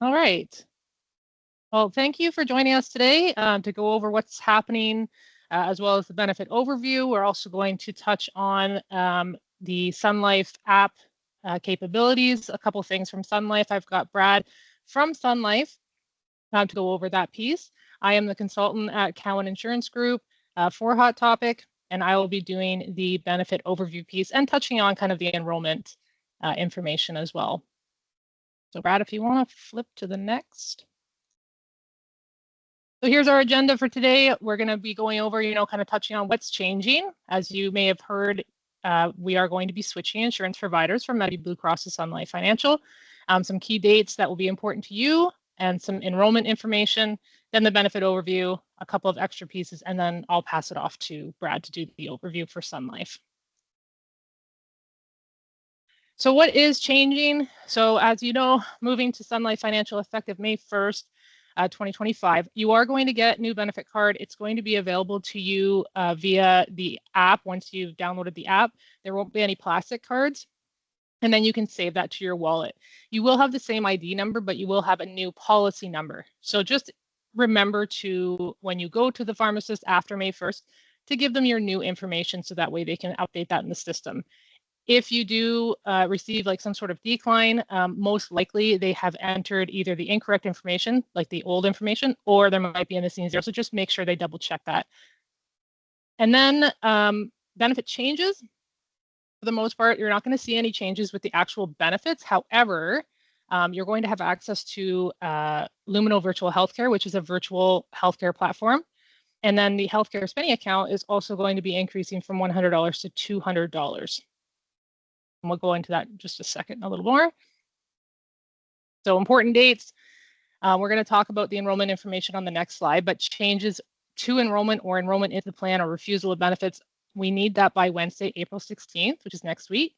All right. Well, thank you for joining us today to go over what's happening as well as the benefit overview. We're also going to touch on the Sun Life app capabilities, a couple things from Sun Life. I've got Brad from Sun Life to go over that piece. I am the consultant at Cowen Insurance Group for Hot Topic, and I will be doing the benefit overview piece and touching on kind of the enrollment information as well. So Brad, if you want to flip to the next. So here's our agenda for today. We're going to be going over, kind of touching on what's changing. As you may have heard, we are going to be switching insurance providers from Mediview Blue Cross to Sun Life Financial. Some key dates that will be important to you and some enrollment information, then the benefit overview, a couple of extra pieces, and then I'll pass it off to Brad to do the overview for Sun Life. So what is changing? So as you know, moving to Sun Life Financial effective May 1st, 2025, you are going to get new benefit card. It's going to be available to you via the app. Once you've downloaded the app, there won't be any plastic cards. And then you can save that to your wallet. You will have the same ID number, but you will have a new policy number. So just remember to, when you go to the pharmacist after May 1st, to give them your new information so that way they can update that in the system. If you do receive like some sort of decline, most likely they have entered either the incorrect information, like the old information, or there might be a missing zero. So just make sure they double check that. And then benefit changes. For the most part, you're not going to see any changes with the actual benefits. However, you're going to have access to Lumino Virtual Healthcare, which is a virtual healthcare platform. And then the healthcare spending account is also going to be increasing from $100 to $200. And we'll go into that in just a second, a little more. So important dates. We're going to talk about the enrollment information on the next slide, but changes to enrollment or enrollment into the plan or refusal of benefits, we need that by Wednesday, April 16th, which is next week.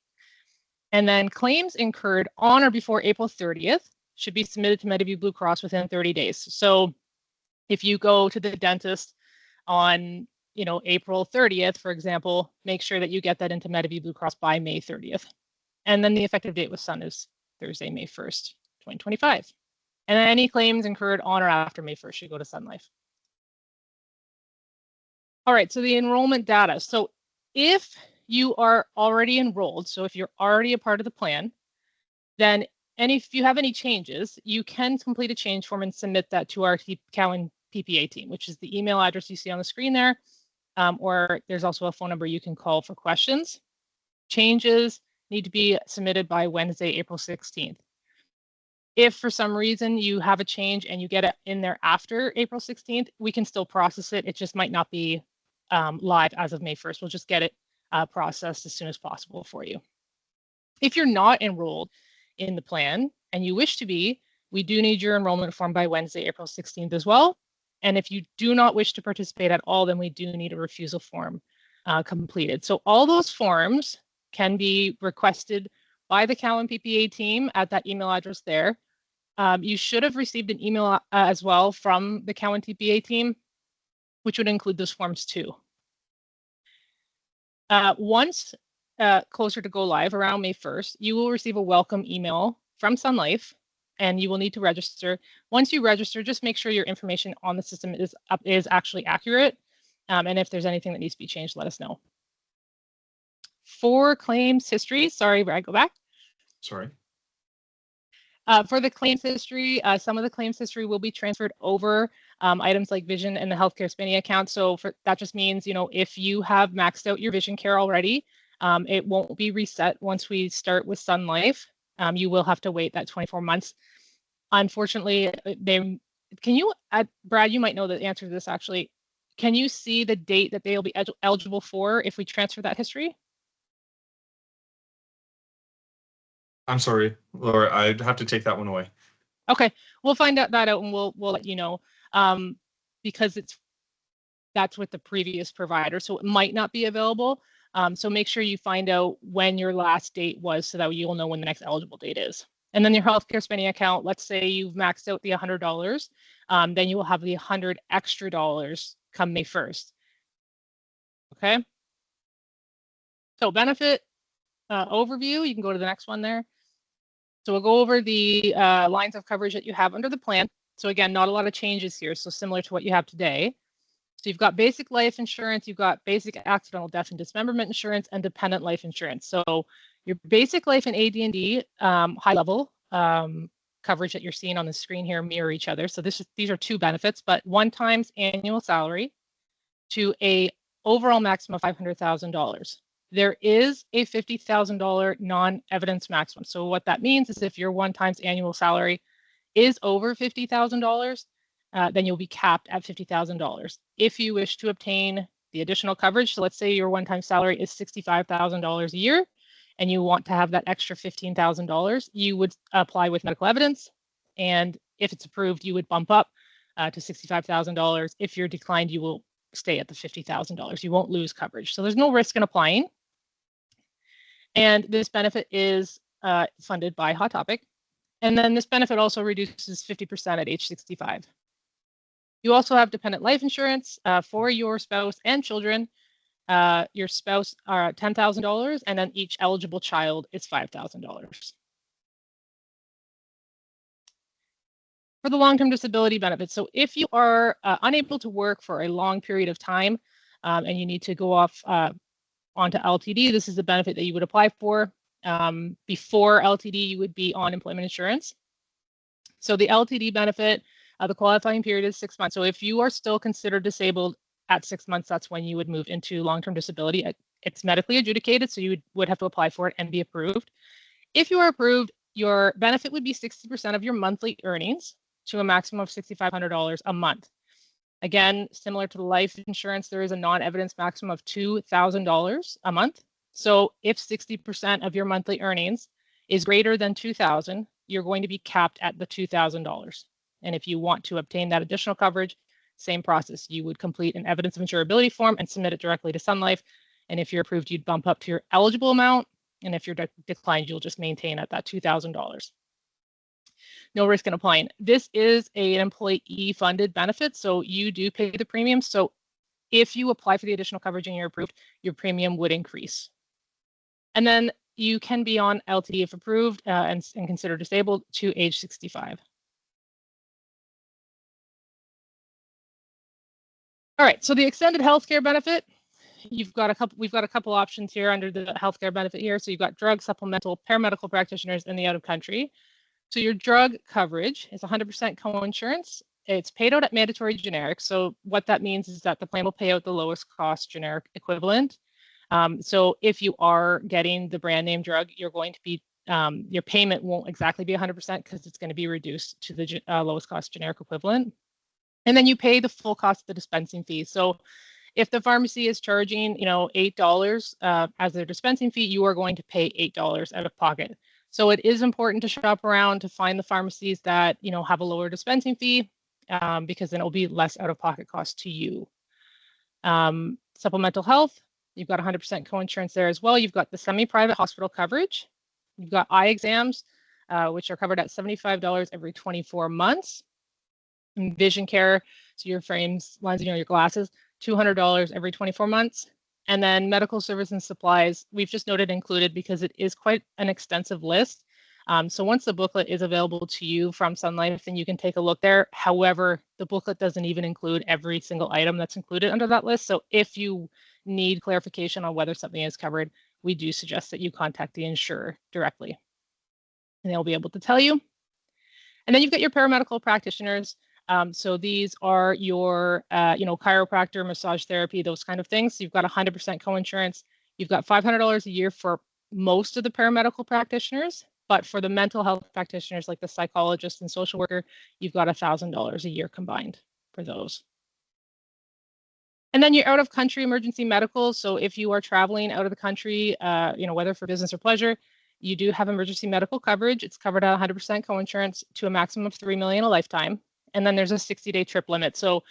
And then claims incurred on or before April 30th should be submitted to Mediview Blue Cross within 30 days. So if you go to the dentist on April 30th, for example, make sure that you get that into Mediview Blue Cross by May 30th. And then the effective date with Sun is Thursday, May 1st, 2025. And then any claims incurred on or after May 1st should go to Sun Life. All right, so the enrollment data. So if you are already enrolled, so if you're already a part of the plan, then if you have any changes, you can complete a change form and submit that to our Cowen PPA team, which is the email address you see on the screen there, or there's also a phone number you can call for questions. Changes need to be submitted by Wednesday, April 16th. If for some reason you have a change and you get it in there after April 16th, we can still process it. It just might not be live as of May 1st. We'll just get it processed as soon as possible for you. If you're not enrolled in the plan and you wish to be, we do need your enrollment form by Wednesday, April 16th as well. And if you do not wish to participate at all, then we do need a refusal form completed. So all those forms can be requested by the Cowen PPA team at that email address there. You should have received an email as well from the Cowen PPA team, which would include those forms too. Once closer to go live around May 1st, you will receive a welcome email from Sun Life, and you will need to register. Once you register, just make sure your information on the system is actually accurate. And if there's anything that needs to be changed, let us know. For claims history, sorry, Brad, go back. Sorry. For the claims history, some of the claims history will be transferred over, items like vision and the healthcare spending account. So that just means, if you have maxed out your vision care already, it won't be reset once we start with Sun Life. You will have to wait that 24 months. Unfortunately, Brad, you might know the answer to this actually. Can you see the date that they'll be eligible for if we transfer that history? I'm sorry, Laura, I'd have to take that one away. Okay, we'll find that out and we'll let you know, because that's with the previous provider, so it might not be available. So make sure you find out when your last date was so that you'll know when the next eligible date is. And then your healthcare spending account, let's say you've maxed out the $100, then you will have the $100 extra come May 1st. Okay. So benefit overview, you can go to the next one there. So we'll go over the lines of coverage that you have under the plan. So again, not a lot of changes here. So similar to what you have today. So you've got basic life insurance, you've got basic accidental death and dismemberment insurance, and dependent life insurance. So your basic life and AD&D high level coverage that you're seeing on the screen here mirror each other. So these are two benefits, but 1 times annual salary to a overall maximum of $500,000. There is a $50,000 non-evidence maximum. So what that means is if your 1 times annual salary is over $50,000, then you'll be capped at $50,000. If you wish to obtain the additional coverage, so let's say your 1 time salary is $65,000 a year, and you want to have that extra $15,000, you would apply with medical evidence. And if it's approved, you would bump up to $65,000. If you're declined, you will stay at the $50,000. You won't lose coverage. So there's no risk in applying. And this benefit is funded by Hot Topic. And then this benefit also reduces 50% at age 65. You also have dependent life insurance for your spouse and children. Your spouse are $10,000, and then each eligible child is $5,000. For the long-term disability benefit, so if you are unable to work for a long period of time and you need to go off onto LTD, this is the benefit that you would apply for. Before LTD, you would be on employment insurance. So the LTD benefit, the qualifying period is 6 months. So if you are still considered disabled at 6 months, that's when you would move into long-term disability. It's medically adjudicated, so you would have to apply for it and be approved. If you are approved, your benefit would be 60% of your monthly earnings to a maximum of $6,500 a month. Again, similar to the life insurance, there is a non-evidence maximum of $2,000 a month. So if 60% of your monthly earnings is greater than $2,000, you're going to be capped at the $2,000. And if you want to obtain that additional coverage, same process. You would complete an evidence of insurability form and submit it directly to Sun Life. And if you're approved, you'd bump up to your eligible amount. And if you're declined, you'll just maintain at that $2,000. No risk in applying. This is an employee-funded benefit, so you do pay the premium. So if you apply for the additional coverage and you're approved, your premium would increase. And then you can be on LTD if approved and considered disabled to age 65. All right, so the extended healthcare benefit, we've got a couple options here under the healthcare benefit here. So you've got drug, supplemental, paramedical practitioners, and the out of country. So your drug coverage is 100% co-insurance. It's paid out at mandatory generic. So what that means is that the plan will pay out the lowest cost generic equivalent. So if you are getting the brand name drug, you're going to be, your payment won't exactly be 100% because it's going to be reduced to the lowest cost generic equivalent. And then you pay the full cost of the dispensing fee. So if the pharmacy is charging, $8 as their dispensing fee, you are going to pay $8 out of pocket. So it is important to shop around to find the pharmacies that, have a lower dispensing fee because then it will be less out of pocket cost to you. Supplemental health, you've got 100% co-insurance there as well. You've got the semi-private hospital coverage. You've got eye exams, which are covered at $75 every 24 months. And vision care, so your frames, lenses, your glasses, $200 every 24 months. And then medical service and supplies, we've just noted included because it is quite an extensive list. So once the booklet is available to you from Sun Life, then you can take a look there. However, the booklet doesn't even include every single item that's included under that list. So if you need clarification on whether something is covered, we do suggest that you contact the insurer directly. And they'll be able to tell you. And then you've got your paramedical practitioners. So these are your, chiropractor, massage therapy, those kind of things. So you've got 100% co-insurance. You've got $500 a year for most of the paramedical practitioners, but for the mental health practitioners like the psychologist and social worker, you've got $1,000 a year combined for those. And then your out of country emergency medical. So if you are traveling out of the country, whether for business or pleasure, you do have emergency medical coverage. It's covered at 100% co-insurance to a maximum of $3 million a lifetime. And then there's a 60-day trip limit. So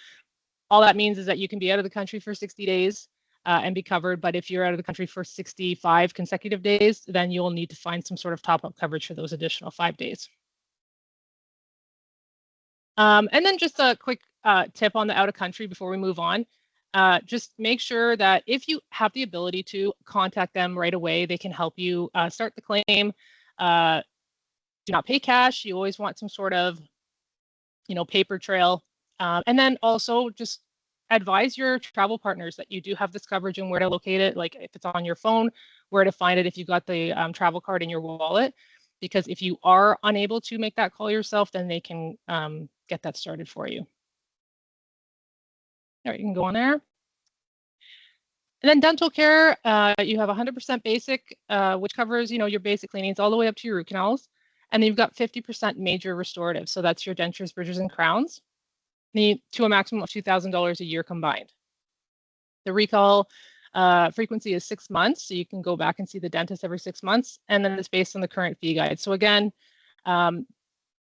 all that means is that you can be out of the country for 60 days and be covered. But if you're out of the country for 65 consecutive days, then you'll need to find some sort of top-up coverage for those additional 5 days. And then just a quick tip on the out of country before we move on. Just make sure that if you have the ability to contact them right away, they can help you start the claim, do not pay cash. You always want some sort of, paper trail. And then also just advise your travel partners that you do have this coverage and where to locate it. Like if it's on your phone, where to find it if you've got the travel card in your wallet. Because if you are unable to make that call yourself, then they can get that started for you. All right, you can go on there. And then dental care, you have 100% basic, which covers, your basic cleanings all the way up to your root canals. And then you've got 50% major restorative. So that's your dentures, bridges, and crowns, to a maximum of $2,000 a year combined. The recall frequency is 6 months, so you can go back and see the dentist every 6 months, and then it's based on the current fee guide. So again,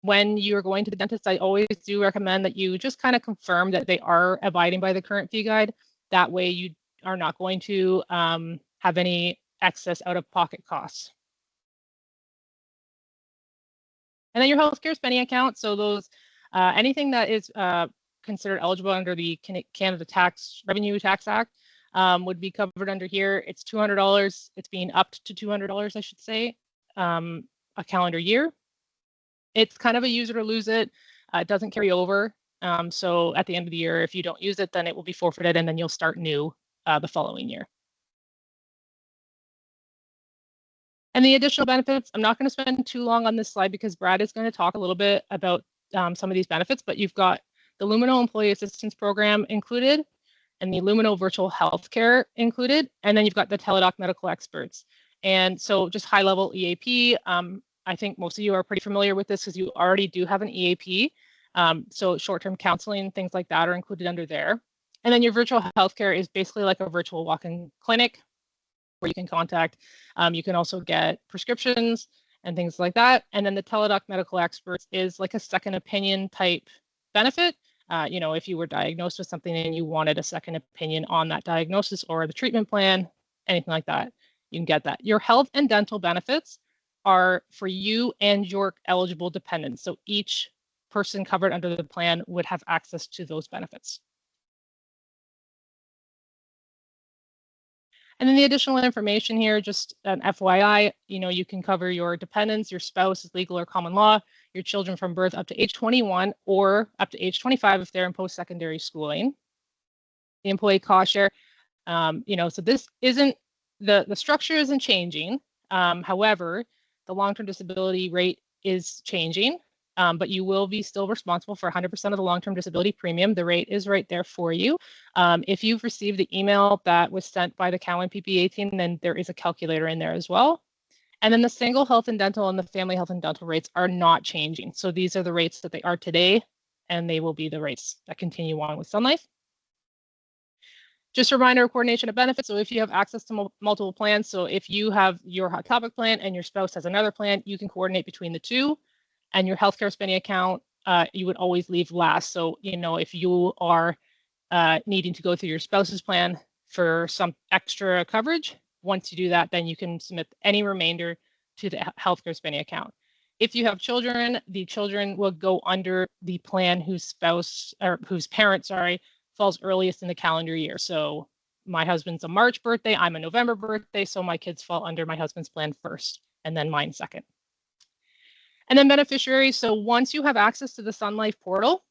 when you're going to the dentist, I always do recommend that you just kind of confirm that they are abiding by the current fee guide. That way you are not going to have any excess out-of-pocket costs. And then your healthcare spending account, so those anything that is considered eligible under the Canada Revenue Tax Act would be covered under here. It's $200. It's being upped to $200, I should say, a calendar year. It's kind of a use it or lose it. It doesn't carry over. So at the end of the year, if you don't use it, then it will be forfeited, and then you'll start new the following year. And the additional benefits, I'm not going to spend too long on this slide because Brad is going to talk a little bit about some of these benefits, but you've got the Lumino Employee Assistance Program included and the Lumino Virtual Healthcare included, and then you've got the Teladoc Medical Experts. And so just high-level EAP, I think most of you are pretty familiar with this because you already do have an EAP. So short-term counseling, things like that are included under there. And then your virtual healthcare is basically like a virtual walk-in clinic where you can contact. You can also get prescriptions and things like that. And then the Teladoc Medical Experts is like a second opinion type benefit. If you were diagnosed with something and you wanted a second opinion on that diagnosis or the treatment plan, anything like that, you can get that. Your health and dental benefits are for you and your eligible dependents. So each person covered under the plan would have access to those benefits. And then the additional information here, just an FYI, you can cover your dependents, your spouse is legal or common law, your children from birth up to age 21 or up to age 25 if they're in post-secondary schooling. The employee cost share, so this isn't, the structure isn't changing. However, the long-term disability rate is changing, but you will be still responsible for 100% of the long-term disability premium. The rate is right there for you. If you've received the email that was sent by the Cowan PPA team, then there is a calculator in there as well. And then the single health and dental and the family health and dental rates are not changing. So these are the rates that they are today, and they will be the rates that continue on with Sun Life. Just a reminder of coordination of benefits. So if you have access to multiple plans, so if you have your Hot Topic plan and your spouse has another plan, you can coordinate between the two. And your healthcare spending account, you would always leave last. So, if you are needing to go through your spouse's plan for some extra coverage, once you do that, then you can submit any remainder to the healthcare spending account. If you have children, the children will go under the plan whose parent, falls earliest in the calendar year. So my husband's a March birthday, I'm a November birthday, so my kids fall under my husband's plan first, and then mine second. And then beneficiaries. So once you have access to the Sun Life portal,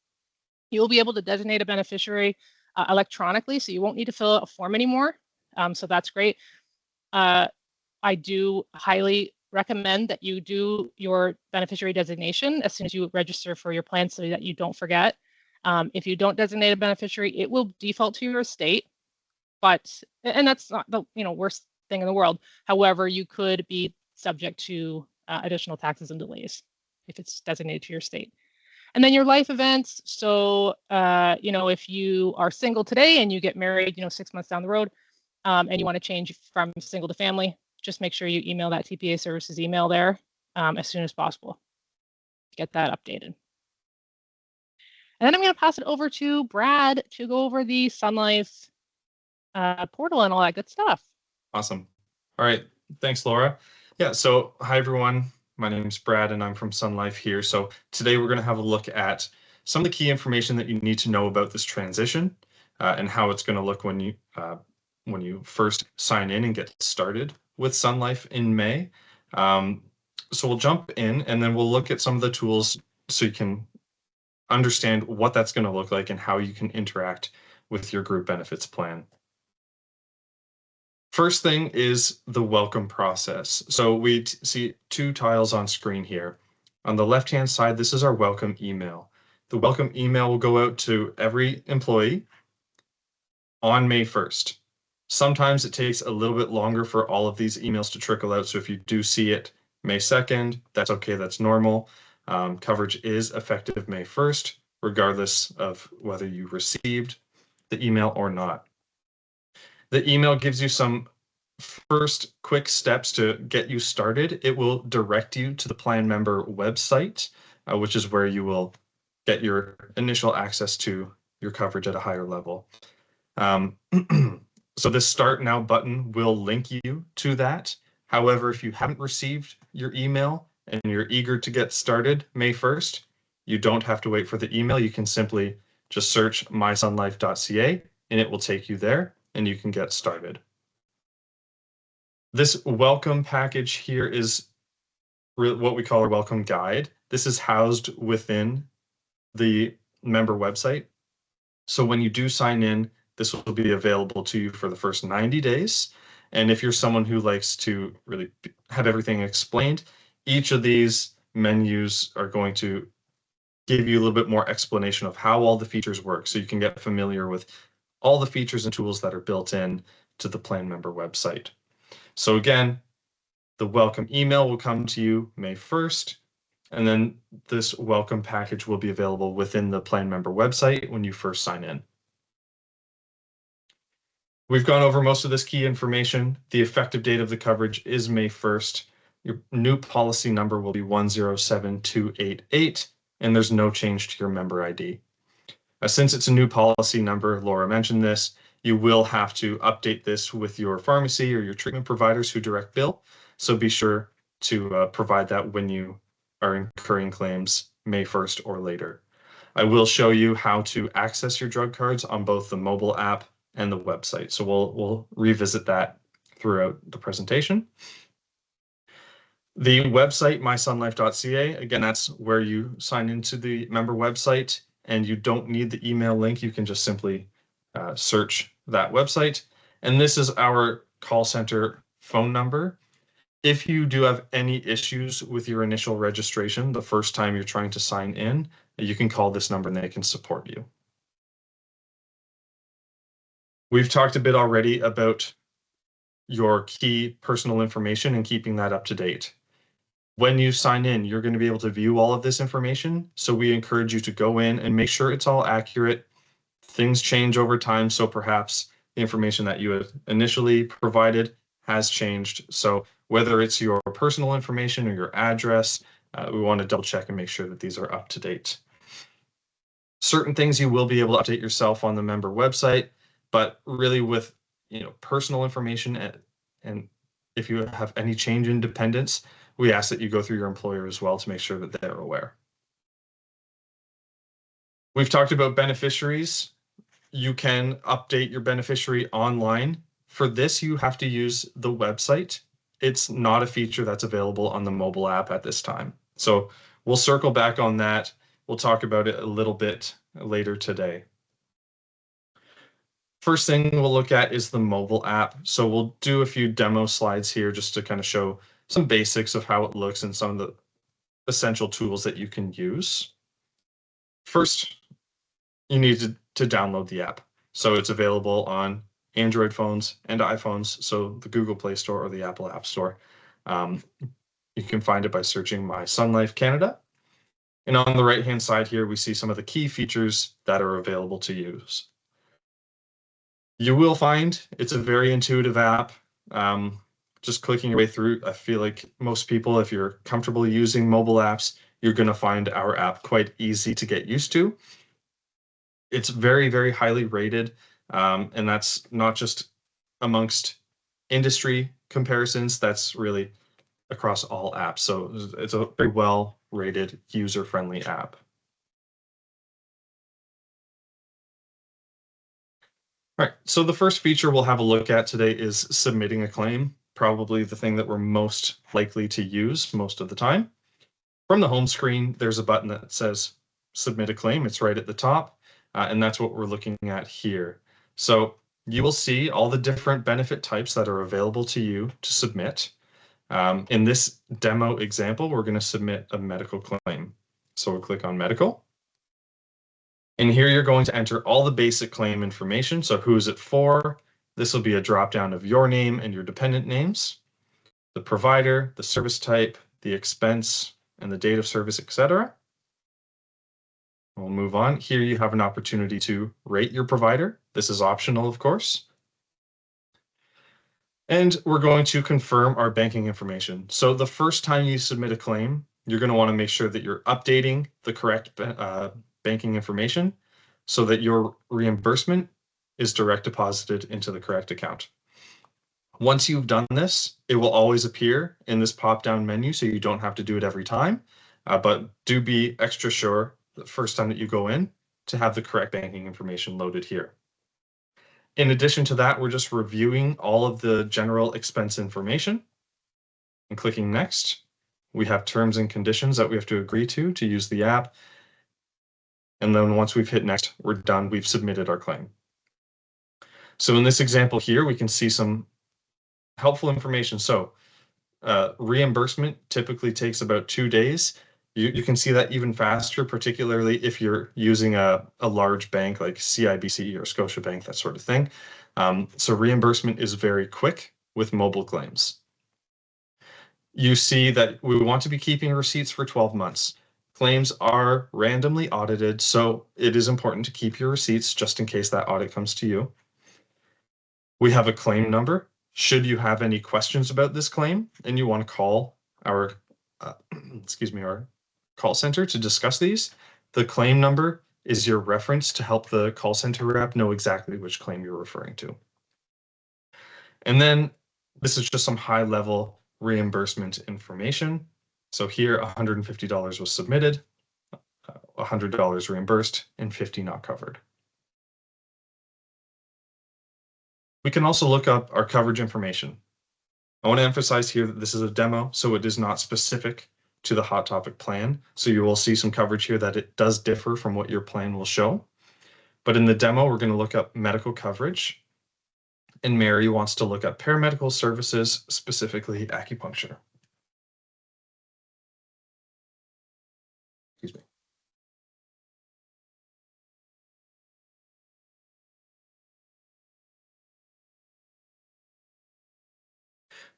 you'll be able to designate a beneficiary electronically, so you won't need to fill out a form anymore. So that's great. I do highly recommend that you do your beneficiary designation as soon as you register for your plan so that you don't forget. If you don't designate a beneficiary, it will default to your estate, and that's not the worst thing in the world. However, you could be subject to additional taxes and delays if it's designated to your state. And then your life events. So, if you are single today and you get married, 6 months down the road, and you want to change from single to family, just make sure you email that TPA services email there as soon as possible. Get that updated. And then I'm going to pass it over to Brad to go over the Sun Life portal and all that good stuff. Awesome. All right. Thanks, Laura. Yeah. So hi, everyone. My name is Brad and I'm from Sun Life here. So today we're going to have a look at some of the key information that you need to know about this transition and how it's going to look when you first sign in and get started with Sun Life in May. So we'll jump in and then we'll look at some of the tools so you can understand what that's going to look like and how you can interact with your group benefits plan. First thing is the welcome process. So we see two tiles on screen here. On the left-hand side, this is our welcome email. The welcome email will go out to every employee on May 1st. Sometimes it takes a little bit longer for all of these emails to trickle out. So if you do see it May 2nd, that's okay, that's normal. Coverage is effective May 1st, regardless of whether you received the email or not. The email gives you some first quick steps to get you started. It will direct you to the plan member website, which is where you will get your initial access to your coverage at a higher level. So this Start Now button will link you to that. However, if you haven't received your email and you're eager to get started May 1st, you don't have to wait for the email. You can simply just search mysunlife.ca and it will take you there and you can get started. This welcome package here is what we call our welcome guide. This is housed within the member website. So when you do sign in, this will be available to you for the first 90 days. And if you're someone who likes to really have everything explained, each of these menus are going to give you a little bit more explanation of how all the features work, so you can get familiar with all the features and tools that are built in to the plan member website. So again, the welcome email will come to you May 1st, and then this welcome package will be available within the plan member website when you first sign in. We've gone over most of this key information. The effective date of the coverage is May 1st. Your new policy number will be 107288, and there's no change to your member ID. Since it's a new policy number, Laura mentioned this, you will have to update this with your pharmacy or your treatment providers who direct bill. So be sure to provide that when you are incurring claims May 1st or later. I will show you how to access your drug cards on both the mobile app and the website. So we'll revisit that throughout the presentation. The website, mysunlife.ca, again, that's where you sign into the member website, and you don't need the email link. You can just simply search that website. And this is our call center phone number. If you do have any issues with your initial registration, the first time you're trying to sign in, you can call this number and they can support you. We've talked a bit already about your key personal information and keeping that up to date. When you sign in, you're going to be able to view all of this information. So we encourage you to go in and make sure it's all accurate. Things change over time, so perhaps the information that you had initially provided has changed. So whether it's your personal information or your address, we want to double check and make sure that these are up to date. Certain things you will be able to update yourself on the member website, but really with personal information and if you have any change in dependents, we ask that you go through your employer as well to make sure that they're aware. We've talked about beneficiaries. You can update your beneficiary online. For this, you have to use the website. It's not a feature that's available on the mobile app at this time. So we'll circle back on that. We'll talk about it a little bit later today. First thing we'll look at is the mobile app. So we'll do a few demo slides here just to kind of show some basics of how it looks and some of the essential tools that you can use. First, you need to download the app. So it's available on Android phones and iPhones, so the Google Play Store or the Apple App Store. You can find it by searching My Sun Life Canada. And on the right-hand side here, we see some of the key features that are available to use. You will find it's a very intuitive app. Just clicking your way through, I feel like most people, if you're comfortable using mobile apps, you're going to find our app quite easy to get used to. It's very, very highly rated, and that's not just amongst industry comparisons, that's really across all apps. So it's a very well-rated, user-friendly app. All right, so the first feature we'll have a look at today is submitting a claim. probably the thing that we're most likely to use most of the time. From the home screen, there's a button that says submit a claim. It's right at the top, and that's what we're looking at here. So you will see all the different benefit types that are available to you to submit. In this demo example, we're going to submit a medical claim. So we'll click on medical. And here you're going to enter all the basic claim information. So who is it for? This will be a drop down of your name and your dependent names, the provider, the service type, the expense, and the date of service, etc. We'll move on. Here you have an opportunity to rate your provider. This is optional, of course. And we're going to confirm our banking information. So the first time you submit a claim, you're going to want to make sure that you're updating the correct banking information so that your reimbursement is direct deposited into the correct account. Once you've done this, it will always appear in this pop-down menu, so you don't have to do it every time, but do be extra sure the first time that you go in to have the correct banking information loaded here. In addition to that, we're just reviewing all of the general expense information and clicking next. We have terms and conditions that we have to agree to use the app. And then once we've hit next, we're done. We've submitted our claim. So in this example here, we can see some helpful information. So reimbursement typically takes about 2 days. You can see that even faster, particularly if you're using a large bank like CIBC or Scotiabank, that sort of thing. So reimbursement is very quick with mobile claims. You see that we want to be keeping receipts for 12 months. Claims are randomly audited, so it is important to keep your receipts just in case that audit comes to you. We have a claim number. Should you have any questions about this claim and you want to call our our call center to discuss these, the claim number is your reference to help the call center rep know exactly which claim you're referring to. And then this is just some high level reimbursement information. So here $150 was submitted, $100 reimbursed, and $50 not covered. We can also look up our coverage information. I want to emphasize here that this is a demo, so it is not specific to the Hot Topic plan. So you will see some coverage here that it does differ from what your plan will show. But in the demo, we're going to look up medical coverage. And Mary wants to look up paramedical services, specifically acupuncture. Excuse me.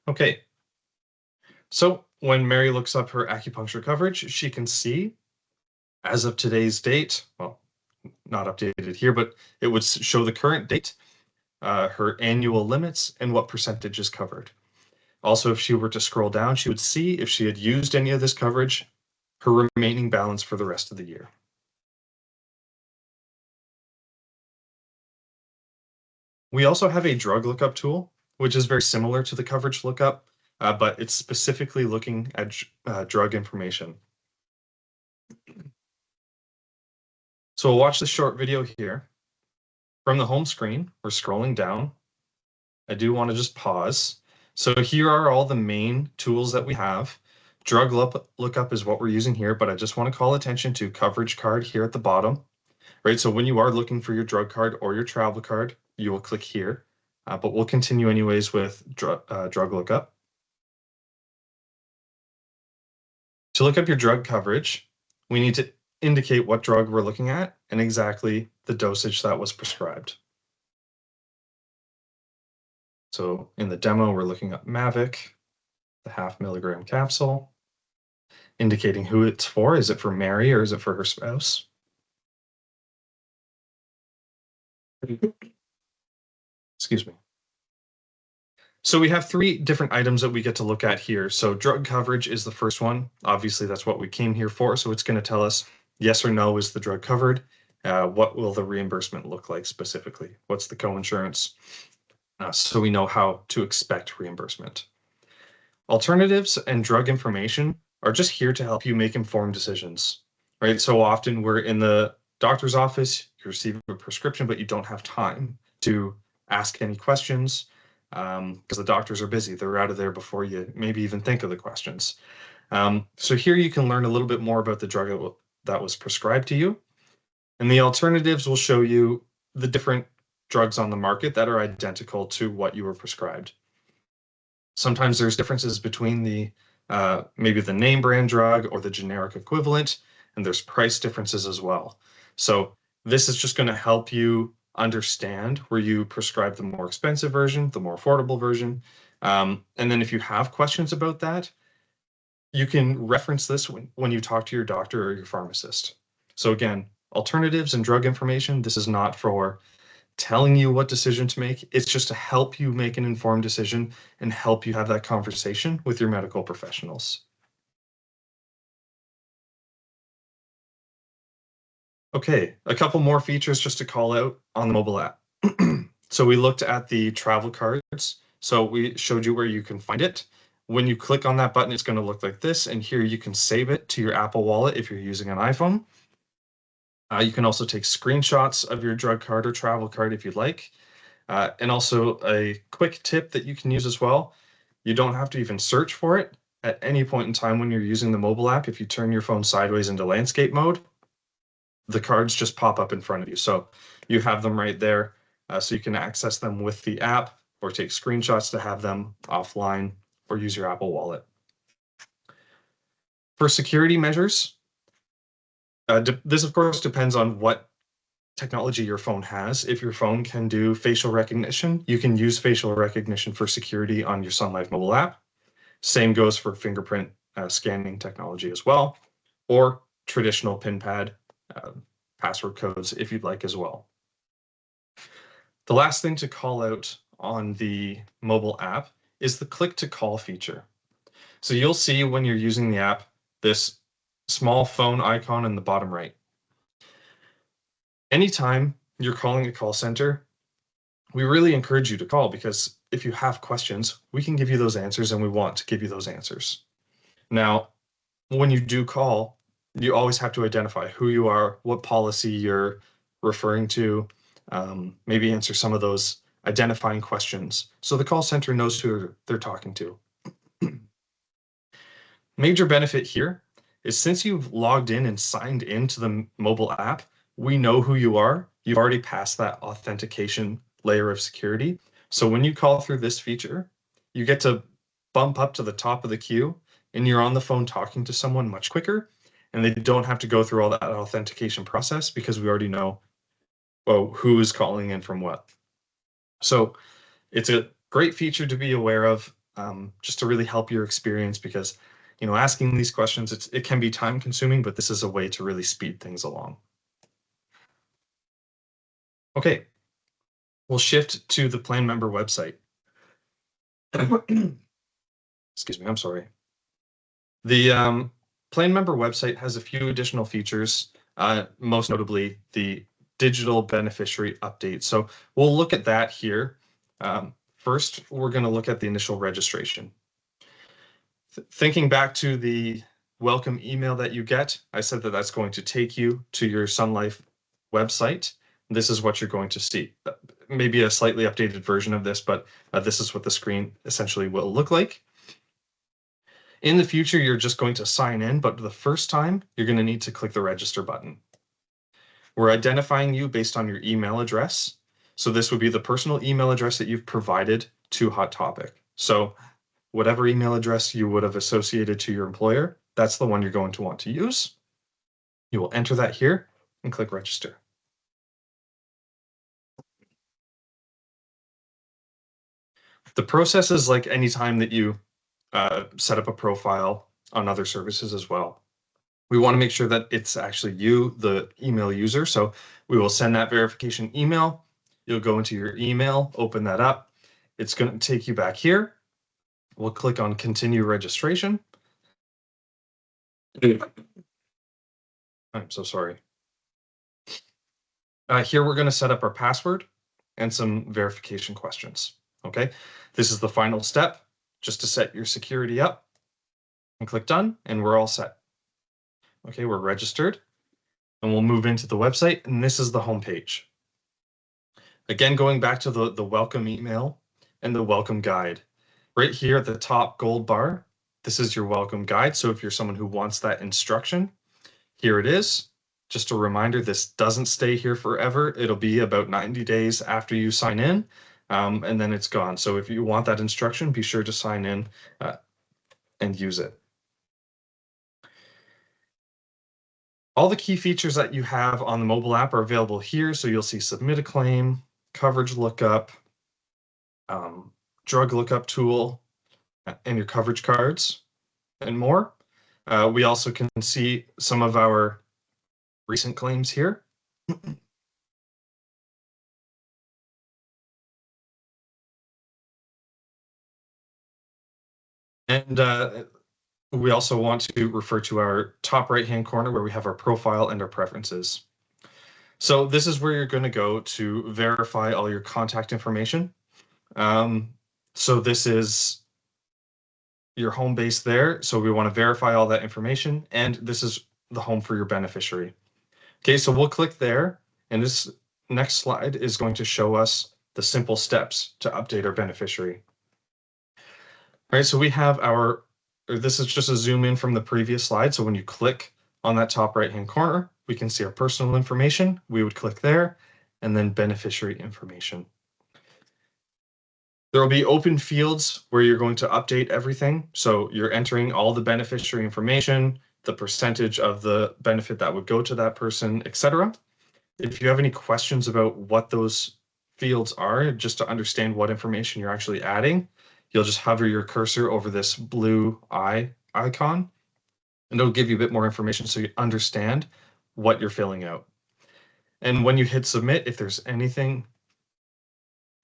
Okay. So when Mary looks up her acupuncture coverage, she can see as of today's date, well, not updated here, but it would show the current date, her annual limits, and what percentage is covered. Also, if she were to scroll down, she would see if she had used any of this coverage, her remaining balance for the rest of the year. We also have a drug lookup tool, which is very similar to the coverage lookup, but it's specifically looking at drug information. So we'll watch the short video here. From the home screen, we're scrolling down. I do want to just pause. So here are all the main tools that we have. Drug lookup is what we're using here, but I just want to call attention to coverage card here at the bottom. Right, so when you are looking for your drug card or your travel card, you will click here, but we'll continue anyways with drug lookup. To look up your drug coverage, we need to indicate what drug we're looking at and exactly the dosage that was prescribed. So in the demo, we're looking up Mavic, the 0.5 milligram capsule, indicating who it's for. Is it for Mary or is it for her spouse? Excuse me. So we have 3 different items that we get to look at here. So drug coverage is the first one. Obviously, that's what we came here for. So it's going to tell us yes or no, is the drug covered? What will the reimbursement look like specifically? What's the coinsurance? So we know how to expect reimbursement. Alternatives and drug information are just here to help you make informed decisions, right? So often we're in the doctor's office, you receive a prescription, but you don't have time to ask any questions. because the doctors are busy. They're out of there before you maybe even think of the questions. So here you can learn a little bit more about the drug that was prescribed to you. And the alternatives will show you the different drugs on the market that are identical to what you were prescribed. Sometimes there's differences between the maybe the name brand drug or the generic equivalent, and there's price differences as well. So this is just going to help you understand where you prescribe the more expensive version, the more affordable version. And then if you have questions about that, you can reference this when you talk to your doctor or your pharmacist. So again, alternatives and drug information, this is not for telling you what decision to make. It's just to help you make an informed decision and help you have that conversation with your medical professionals. Okay, a couple more features just to call out on the mobile app. So we looked at the travel cards. So we showed you where you can find it. When you click on that button, it's going to look like this. And here you can save it to your Apple Wallet if you're using an iPhone. You can also take screenshots of your drug card or travel card if you'd like. And also a quick tip that you can use as well. You don't have to even search for it at any point in time when you're using the mobile app. If you turn your phone sideways into landscape mode, the cards just pop up in front of you. So you have them right there. So you can access them with the app or take screenshots to have them offline or use your Apple Wallet. For security measures, this of course depends on what technology your phone has. If your phone can do facial recognition, you can use facial recognition for security on your Sun Life mobile app. Same goes for fingerprint scanning technology as well, or traditional PIN pad password codes if you'd like as well. The last thing to call out on the mobile app is the click to call feature. So you'll see when you're using the app, this small phone icon in the bottom right. Anytime you're calling a call center, we really encourage you to call, because if you have questions, we can give you those answers, and we want to give you those answers. Now, when you do call, you always have to identify who you are, what policy you're referring to, maybe answer some of those identifying questions so the call center knows who they're talking to. Major benefit here is since you've logged in and signed into the mobile app, we know who you are. You've already passed that authentication layer of security. So when you call through this feature, you get to bump up to the top of the queue, and you're on the phone talking to someone much quicker, and they don't have to go through all that authentication process because we already know, well, who is calling in from what. So it's a great feature to be aware of, just to really help your experience, because asking these questions, it can be time consuming, but this is a way to really speed things along. Okay, we'll shift to the plan member website. Excuse me, I'm sorry. The plan member website has a few additional features, most notably the digital beneficiary update. So we'll look at that here. First, we're going to look at the initial registration. Thinking back to the welcome email that you get, I said that that's going to take you to your Sun Life website. This is what you're going to see. Maybe a slightly updated version of this, but this is what the screen essentially will look like. In the future, you're just going to sign in, but the first time, you're going to need to click the register button. We're identifying you based on your email address. So this would be the personal email address that you've provided to Hot Topic. So whatever email address you would have associated to your employer, that's the one you're going to want to use. You will enter that here and click register. The process is like any time that you set up a profile on other services as well. We want to make sure that it's actually you, the email user. So we will send that verification email. You'll go into your email, open that up. It's going to take you back here. We'll click on continue registration. I'm so sorry. Here we're going to set up our password and some verification questions. Okay, this is the final step, just to set your security up, and click done, and we're all set. Okay, we're registered, and we'll move into the website, and this is the home page. Again, going back to the welcome email and the welcome guide. Right here at the top gold bar, this is your welcome guide. So if you're someone who wants that instruction, here it is. Just a reminder, this doesn't stay here forever. It'll be about 90 days after you sign in, and then it's gone. So if you want that instruction, be sure to sign in and use it. All the key features that you have on the mobile app are available here. So you'll see submit a claim, coverage lookup, drug lookup tool, and your coverage cards and more. We also can see some of our recent claims here. And we also want to refer to our top right-hand corner where we have our profile and our preferences. So this is where you're going to go to verify all your contact information. So this is your home base there. So we want to verify all that information, and this is the home for your beneficiary. Okay, so we'll click there, and this next slide is going to show us the simple steps to update our beneficiary. All right, so we have this is just a zoom in from the previous slide. So when you click on that top right-hand corner, we can see our personal information. We would click there, and then beneficiary information. There will be open fields where you're going to update everything. So you're entering all the beneficiary information, the percentage of the benefit that would go to that person, etc. If you have any questions about what those fields are, just to understand what information you're actually adding, you'll just hover your cursor over this blue eye icon, and it'll give you a bit more information so you understand what you're filling out. And when you hit submit, if there's anything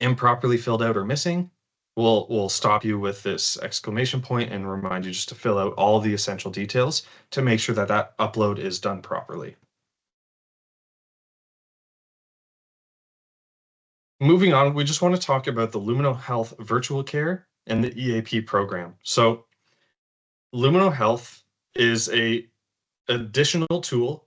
improperly filled out or missing, we'll stop you with this exclamation point and remind you just to fill out all the essential details to make sure that that upload is done properly. Moving on, we just want to talk about the Lumino Health Virtual Care and the EAP program. So Lumino Health is an additional tool.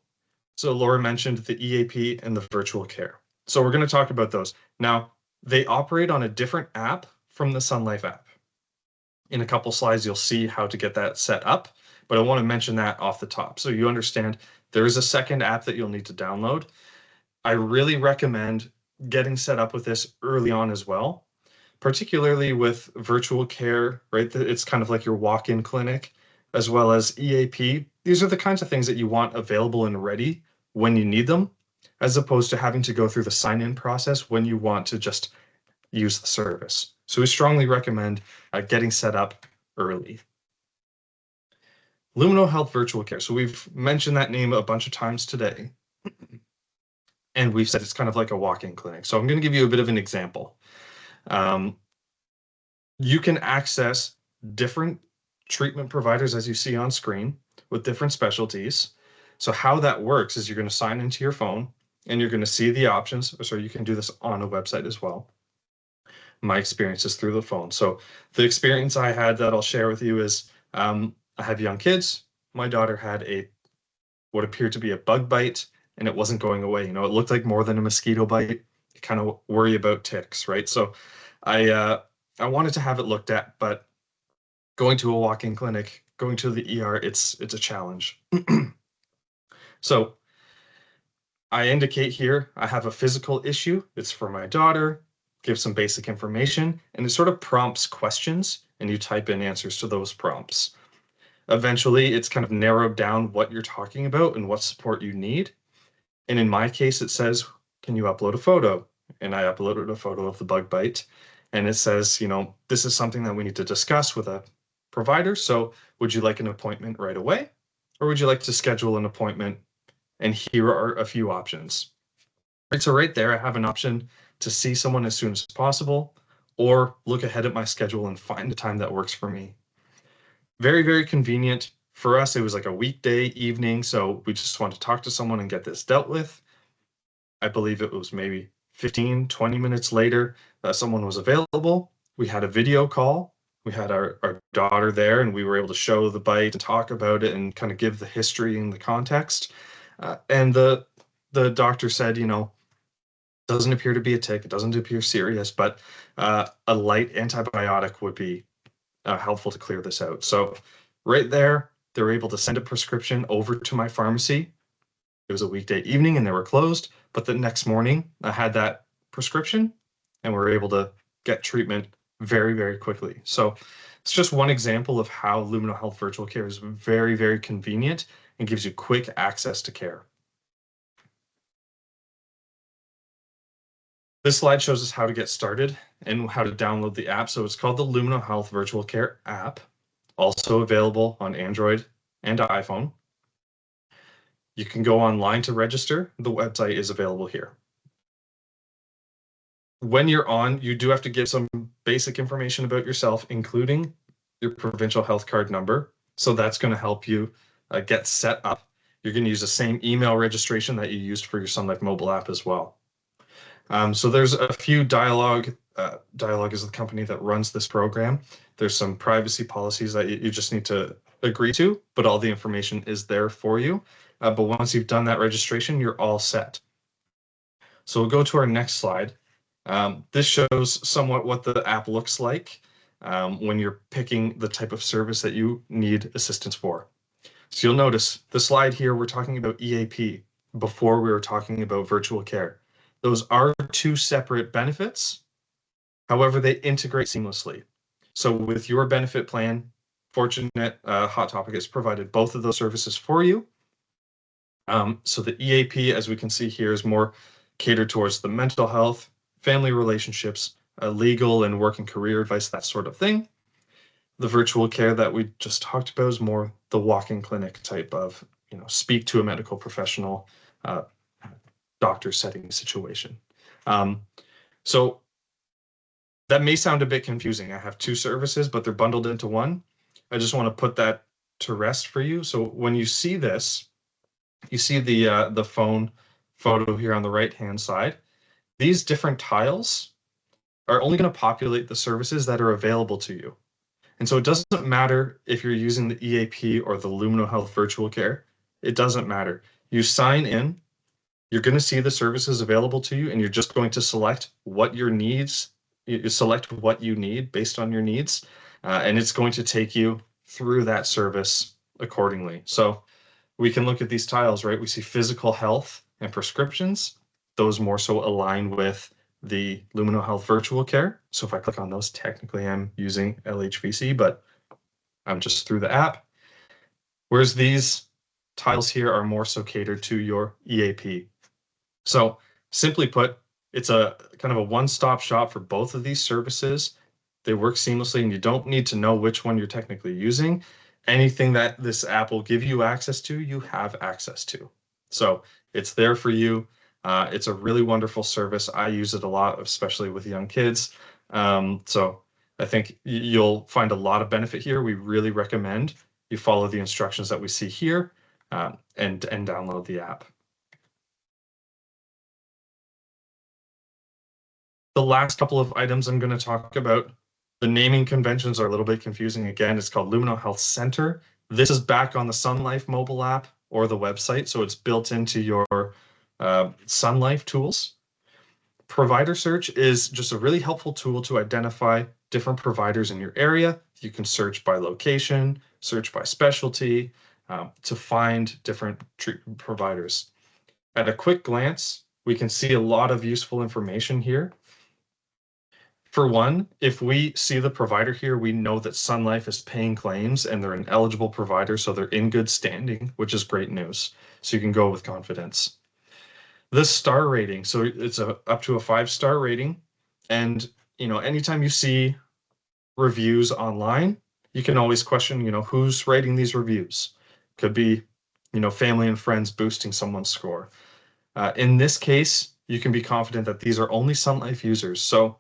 So Laura mentioned the EAP and the virtual care. So we're going to talk about those. Now, they operate on a different app from the Sun Life app. In a couple slides, you'll see how to get that set up, but I want to mention that off the top. So you understand there is a second app that you'll need to download. I really recommend getting set up with this early on as well, particularly with virtual care, right? It's kind of like your walk-in clinic, as well as EAP. These are the kinds of things that you want available and ready when you need them, as opposed to having to go through the sign-in process when you want to just use the service. So we strongly recommend getting set up early. Lumino Health Virtual Care. So we've mentioned that name a bunch of times today, and we've said it's kind of like a walk-in clinic. So I'm going to give you a bit of an example. You can access different treatment providers, as you see on screen, with different specialties. So how that works is you're going to sign into your phone, and you're going to see the options. So you can do this on a website as well. My experience is through the phone. So the experience I had that I'll share with you is I have young kids. My daughter had what appeared to be a bug bite, and it wasn't going away. You know, it looked like more than a mosquito bite. You kind of worry about ticks, right? So I wanted to have it looked at, but going to a walk-in clinic, going to the ER, it's a challenge. So I indicate here I have a physical issue. It's for my daughter. Give some basic information, and it sort of prompts questions, and you type in answers to those prompts. Eventually, it's kind of narrowed down what you're talking about and what support you need. And in my case, it says, can you upload a photo? And I uploaded a photo of the bug bite. And it says, you know, this is something that we need to discuss with a provider. So would you like an appointment right away? Or would you like to schedule an appointment? And here are a few options. Right, so right there, I have an option to see someone as soon as possible, or look ahead at my schedule and find a time that works for me. Very, very convenient. For us, it was like a weekday evening, so we just want to talk to someone and get this dealt with. I believe it was maybe 15, 20 minutes later that someone was available. We had a video call. We had our daughter there, and we were able to show the bite and talk about it and kind of give the history and the context. And the doctor said, you know, Doesn't appear to be a tick. It doesn't appear serious, but a light antibiotic would be helpful to clear this out. So right there, they were able to send a prescription over to my pharmacy. It was a weekday evening and they were closed, but the next morning I had that prescription and we were able to get treatment very, very quickly. So it's just one example of how Lumino Health Virtual Care is very, very convenient and gives you quick access to care. This slide shows us how to get started and how to download the app. So it's called the Lumino Health Virtual Care app, also available on Android and iPhone. You can go online to register. The website is available here. When you're on, you do have to give some basic information about yourself, including your provincial health card number. So that's going to help you get set up. You're going to use the same email registration that you used for your Sun Life mobile app as well. So there's a few Dialogue. Dialogue is the company that runs this program. There's some privacy policies that you just need to agree to, but all the information is there for you. But once you've done that registration, you're all set. So we'll go to our next slide. This shows somewhat what the app looks like when you're picking the type of service that you need assistance for. So you'll notice the slide here, we're talking about EAP before we were talking about virtual care. Those are two separate benefits. However, they integrate seamlessly. So with your benefit plan, Fortunate Hot Topic has provided both of those services for you. So the EAP, as we can see here, is more catered towards the mental health, family relationships, legal and work and career advice, that sort of thing. The virtual care that we just talked about is more the walk-in clinic type of, speak to a medical professional, doctor setting situation. So that may sound a bit confusing. I have two services, but they're bundled into one. I just want to put that to rest for you. So when you see this, you see the phone photo here on the right-hand side. These different tiles are only going to populate the services that are available to you. And so it doesn't matter if you're using the EAP or the Lumino Health Virtual Care. It doesn't matter. You sign in, you're going to see the services available to you, and you're just going to select what your needs. You select what you need based on your needs, and it's going to take you through that service accordingly. So we can look at these tiles, right? We see physical health and prescriptions. Those more so align with the Lumino Health Virtual Care. So if I click on those, technically I'm using LHVC, but I'm just through the app. Whereas these tiles here are more so catered to your EAP. So simply put, it's a kind of a one-stop shop for both of these services. They work seamlessly and you don't need to know which one you're technically using. Anything that this app will give you access to, you have access to. So it's there for you. It's a really wonderful service. I use it a lot, especially with young kids. So I think you'll find a lot of benefit here. We really recommend you follow the instructions that we see here and download the app. The last couple of items I'm going to talk about, the naming conventions are a little bit confusing. Again, it's called Lumino Health Center. This is back on the Sun Life mobile app or the website, so it's built into your Sun Life tools. Provider search is just a really helpful tool to identify different providers in your area. You can search by location, search by specialty, to find different treatment providers. At a quick glance, we can see a lot of useful information here. For one, if we see the provider here, we know that Sun Life is paying claims and they're an eligible provider, so they're in good standing, which is great news. So you can go with confidence. The star rating, so it's up to a 5-star rating. And, anytime you see reviews online, you can always question, who's writing these reviews. Could be, family and friends boosting someone's score. In this case, you can be confident that these are only Sun Life users. So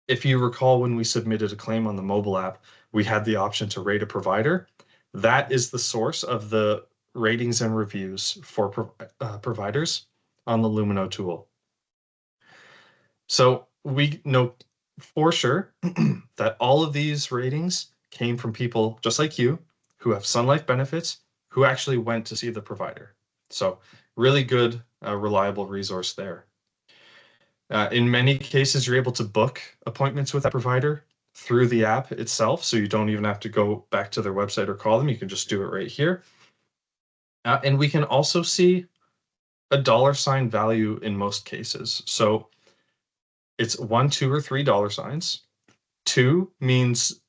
if you recall, when we submitted a claim on the mobile app, we had the option to rate a provider. That is the source of the ratings and reviews for providers on the Lumino tool. So we know for sure that all of these ratings came from people just like you who have Sun Life benefits who actually went to see the provider. So really good, reliable resource there. In many cases, you're able to book appointments with that provider through the app itself, so you don't even have to go back to their website or call them. You can just do it right here. And we can also see a $ value in most cases. So it's $1, $2, or $3. 2 means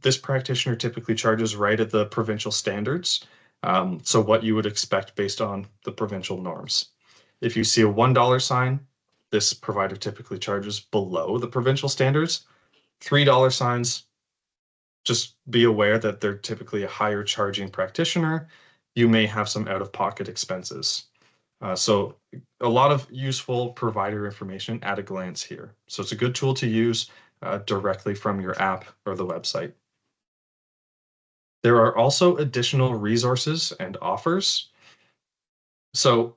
this practitioner typically charges right at the provincial standards. So what you would expect based on the provincial norms. If you see a $1 sign, this provider typically charges below the provincial standards. $3 signs, just be aware that they're typically a higher charging practitioner. You may have some out-of-pocket expenses. So a lot of useful provider information at a glance here. So it's a good tool to use directly from your app or the website. There are also additional resources and offers. So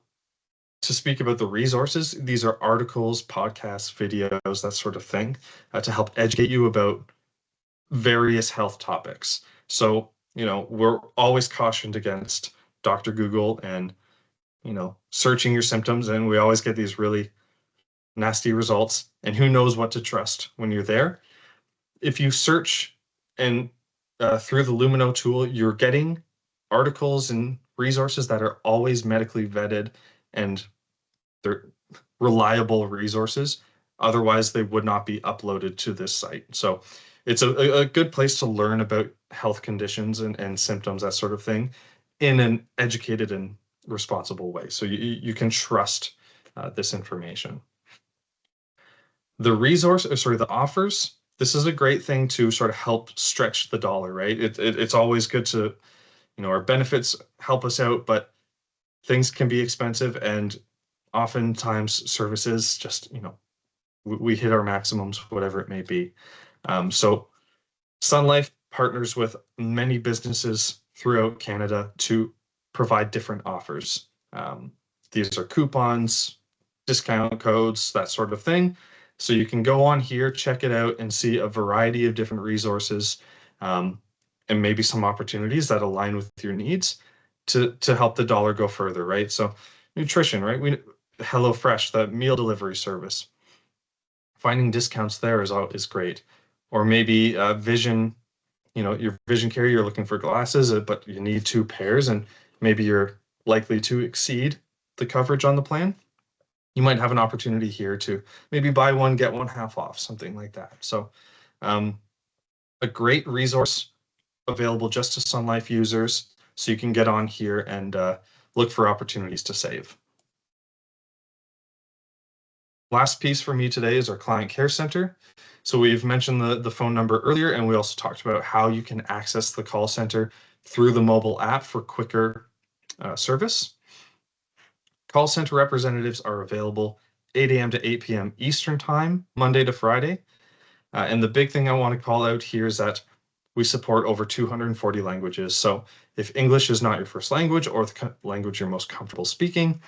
to speak about the resources, these are articles, podcasts, videos, that sort of thing, to help educate you about various health topics. So, we're always cautioned against Dr. Google and, searching your symptoms, and we always get these really nasty results, and who knows what to trust when you're there. If you search and through the Lumino tool, you're getting articles and resources that are always medically vetted and they're reliable resources. Otherwise, they would not be uploaded to this site. So it's a good place to learn about health conditions and symptoms, that sort of thing, in an educated and responsible way. So you can trust this information. The offers, this is a great thing to sort of help stretch the dollar, right? It's always good to, our benefits help us out, but things can be expensive, and oftentimes services just, we hit our maximums, whatever it may be. So Sun Life partners with many businesses throughout Canada to provide different offers. These are coupons, discount codes, that sort of thing. So you can go on here, check it out, and see a variety of different resources, and maybe some opportunities that align with your needs to help the dollar go further, right? So nutrition, right? HelloFresh, the meal delivery service. Finding discounts there is great. Or maybe vision, your vision care, you're looking for glasses, but you need 2 pairs, and maybe you're likely to exceed the coverage on the plan. You might have an opportunity here to maybe buy one, get one half off, something like that. So a great resource available just to Sun Life users, so you can get on here and look for opportunities to save. Last piece for me today is our client care center. So we've mentioned the phone number earlier, and we also talked about how you can access the call center through the mobile app for quicker service. Call center representatives are available 8 a.m. to 8 p.m. Eastern Time, Monday to Friday. And the big thing I want to call out here is that we support over 240 languages. So if English is not your first language or the language you're most comfortable speaking,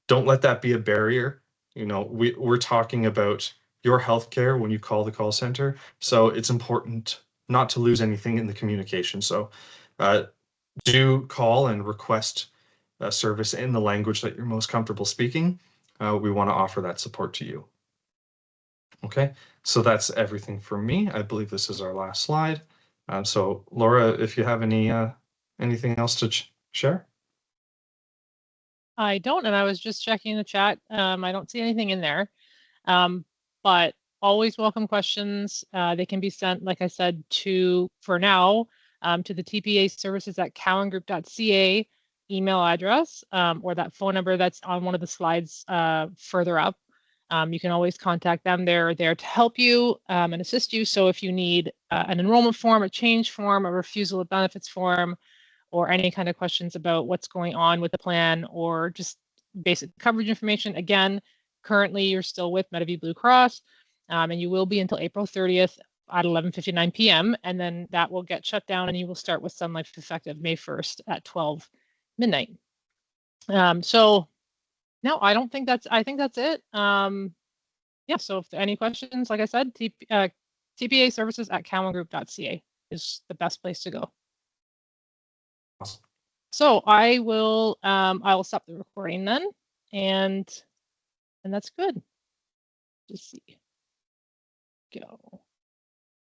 don't let that be a barrier. We're talking about your healthcare when you call the call center. So it's important not to lose anything in the communication. So do call and request a service in the language that you're most comfortable speaking. We want to offer that support to you. Okay, so that's everything from me. I believe this is our last slide. So Laura, if you have anything else to share? I don't, and I was just checking the chat. I don't see anything in there, but always welcome questions. They can be sent, like I said, for now, to the TPA services at cowangroup.ca email address, or that phone number that's on one of the slides further up. You can always contact them. They're there to help you and assist you. So if you need an enrollment form, a change form, a refusal of benefits form, or any kind of questions about what's going on with the plan, or just basic coverage information, again, currently you're still with Medavie Blue Cross, and you will be until April 30th at 11:59 p.m. And then that will get shut down, and you will start with Sun Life effective May 1st at 12 midnight. So no, I think that's it. Yeah, so if there are any questions, like I said, TPA services at cowangroup.ca is the best place to go. Awesome. So I will stop the recording then, and that's good. Just see. Go.